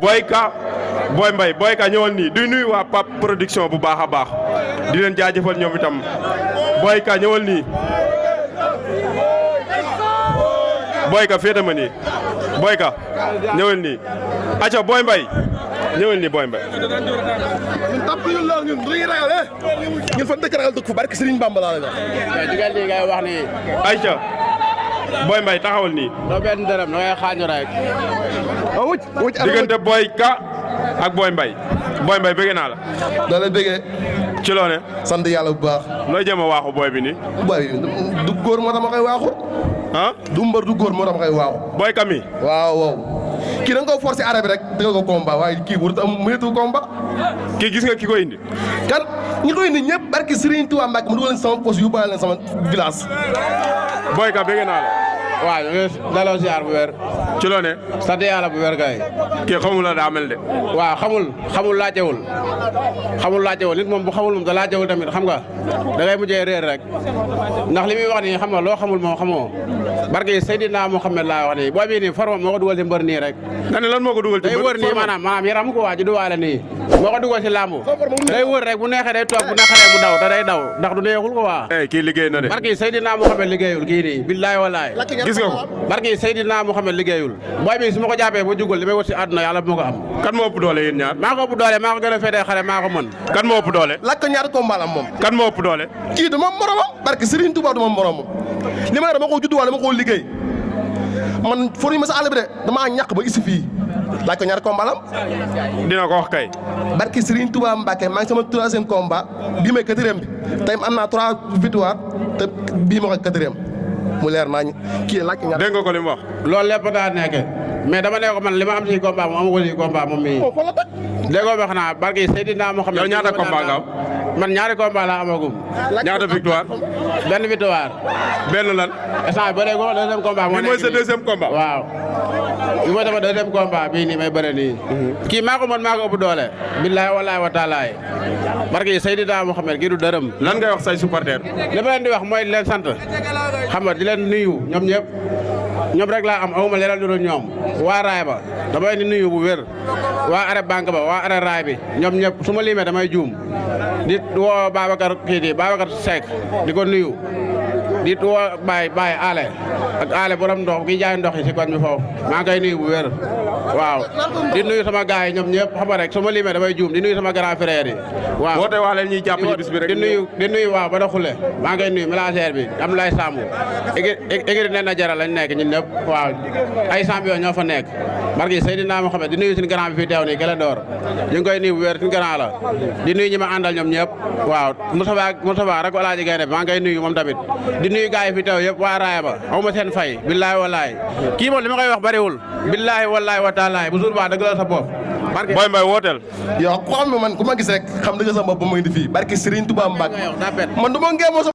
Boyka Boy Mbaye Boyka ñëwal nii duy nuyu waa Pape production bu baax a baax di leen jaajëfal ñoom itam Boyka ñëwal nii Boyka féete ma nii Boyka ñëwal nii acca Boy Mbaye ñëwal nii Boy Mbaye ñun tàpp ñu lool ñun lu ñuy ragal ñun fan dëkk ragal dëkk fu barke Serigne Bamba laa la wax digal li ngay wax ni acca Boy Mbaye taxawal nii doo benn dërëm da ngay xaañu rek diggante Boyka ak Boy Mbaye Boy Mbaye bëgg naa la da la bëggee ci loone sant yàlla bu baax looy jëm a waaxu booy bi nii boy du góor moo tax ma koy waaxu ah du mbër du góor moo tax ma koy waaxu Boyka mi waaw waaw kii da nga ko forcé arrêt bi rek dëgg ko combat waaye kii wurut am mënatu combat kii gis nga ki ko indi kan ñi ko indi ñëpp barke Serigne Touba Mbacke mu dugal leen sama poste yóbbaale leen sama village Boyka bëgg naa la waaw ñu ngi daloo ziar bu wér ci loone sant yàlla bu wér kay kii xamul la daa mel de waaw xamul laajtewul nit moom bu xamul moom da laajtewul tamit xam nga da ngay mujjee réer rek ndax li muy wax nii xam nga loo xamul moom xamoo barke Seydina Muhammad laa wax nii boo bii nii forme moo ko dugal ci mbër nii rek nga ne lan moo ko dugal ci day wër nii maanaam yaram ko waa ji duwaale nii moo ko dugal ci làmb day wër rek bu neexee day toog bu naqaree mu daw te day daw ndax du neexul ko waa kii liggéey na de barke Seydina Muhammad liggéeyul kii nii billaay walaay gis nga ko barke Seydina Muhammad liggéeyul booy bi su ma ko jàppee ba jugul li may wër si àdduna yàlla bu ma ko am kan moo ëpp doole yéen ñaar maa ko ëpp doole maa ko gën a féetee xale maa ko mën kan moo ëpp doole laaj ko ñaata combat am moom kan moo ëpp doole kii du ma moromam barke Serigne Touba du ma moromam li ma ne dama ko judduwaale dama ko liggéey man foo ñu ma sa àll bi de damaa ñàkk ba isi fii laaj ko ñaata combat am dina ko wax kay barke Serigne Touba Mbacke maa ngi sama troisième combat bii may quatrième bi tey am naa 3 victoires te bii ma koy quatrième mu leer naa ñu kii laaj ko ñaata dégg nga ko li mu wax loolu lépp daa nekk mais dama ne ko man li ma am ci combat moom amu ko ci combat moom mii déggoo ba xanaa barke Seydina moo xam ne yow ñaata combat nga am man ñaari combat laa amagum ñaata victoire benn victoire benn lan instant ba léegi deuxième combat moo bi mooy sa deuxième combat waaw bi mooy sama deuxième combat bii nii may bëre nii kii maa ko mën maa ko ëpp doole billahi wallahi wa taalaay barke Seydina moo xam ne kii du dërëm lan ngay wax say supporter li ma leen di wax mooy di leen sant xam nga di leen nuyu ñoom ñëpp ñoom rek laa am awuma leeral lu dul ñoom waa raay ba damay di nuyu bu wér waa arrêt banque ba waa arrêt raay bi ñoom ñëpp su ma limee damay juum di woo Babacar kii di Babacar Seck di ko nuyu di woo Baye Ale ak Ale borom ndox ki jaay ndox yi si koñ bi foofu maa ngi koy nuyu bu wér waaw di nuyu sama gars yi ñoom ñëpp xam nga rek su ma limee damay juum di nuyu sama grand frère yi waaw woote wax leen ñuy jàpp ci bis bi rek di nuyu waaw ba da xule maa ngi koy nuyu ménagère bi am lay sàmm égri nen na jaral lañ nekk ñun ñëpp waaw ay champion ñoo fa nekk barki Seydina Muhammad di nuyu suñu grand bi fii teew nii Gala Door ñu ngi koy nuyu bu wér suñu grand la di nuyu ñi ma àndal ñoom ñëpp waaw Moustapha rek Alaaji Gaynde maa ngi koy nuyu moom tamit di nuyu gars yi fi teew yëpp waa raaya ba awma seen fay billaahi wallaahi kii moom li ma koy wax bariwul billaahi wallaahi wa taala bu jour ba dëgg la sa bopp Boy Mbaye wooteel yow ku xam ne man ku ma gis rek xam dëgg sa bopp ba ma indi fii barke Serigne Touba Mbacke man du ma ngeen moo sa